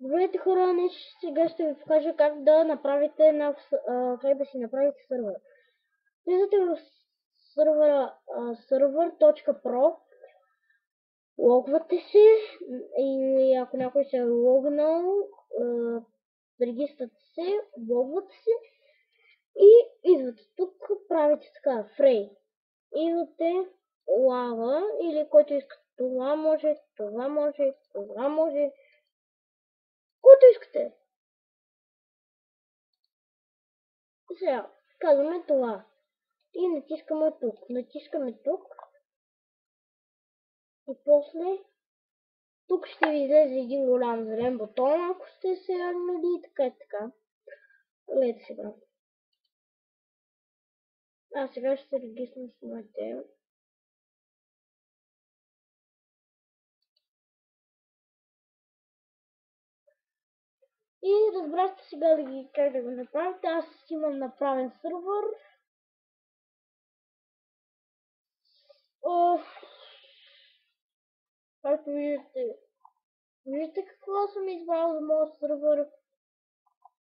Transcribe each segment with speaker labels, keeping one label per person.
Speaker 1: Здравейте хора, днес сега ще ви покажа как да направите как да си направите сървър. Влизате в сървъра server.pro, логвате се или ако някой се е логнал, регистрате се, логвате се и идвате тук, правите така, фрей. Идвате лава или който иска това може, това може, това може, който искате. Сега, казваме това. И натискаме тук. Натискаме тук. И после тук ще ви излезе един голям зелен бутон, ако сте се ягнали и така и така. Гледайте сега. Сега ще се регистрирам с моите. И разбрахте сега как да го направите. Аз имам направен сървър. Както виждате какво съм избрал за моят сървър.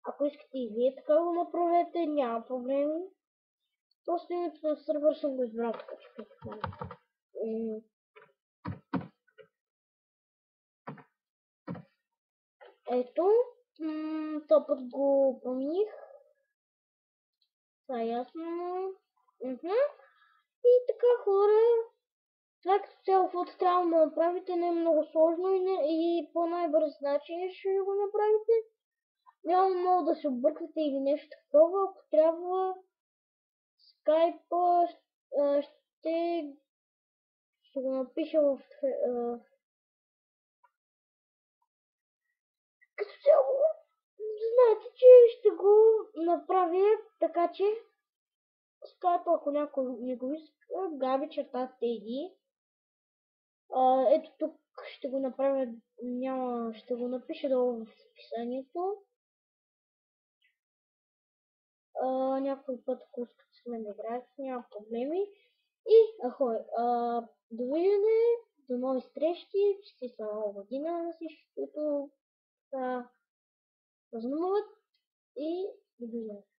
Speaker 1: Ако искате и вие така го направете, няма проблеми. Просто името на сървър съм го избрал така, че ето, този път го промених. Това е ясно. И така хора, това като цяло каквото трябва да направите не е много сложно и по най-бърз начин ще го направите. Няма много да се обърквате или нещо такова. Ако трябва скайпа ще го напиша в като цяло. Знаете, че ще го направя така, че скайпа, ако някой не го иска, Gabi_TD. Ето тук ще го направя, ще го напиша долу в описанието. Някой път, ако искате с мен да играете, няма проблеми. И ахой, довиждане, до нови срещи, честита нова година на всички, които празнуват и довиждане.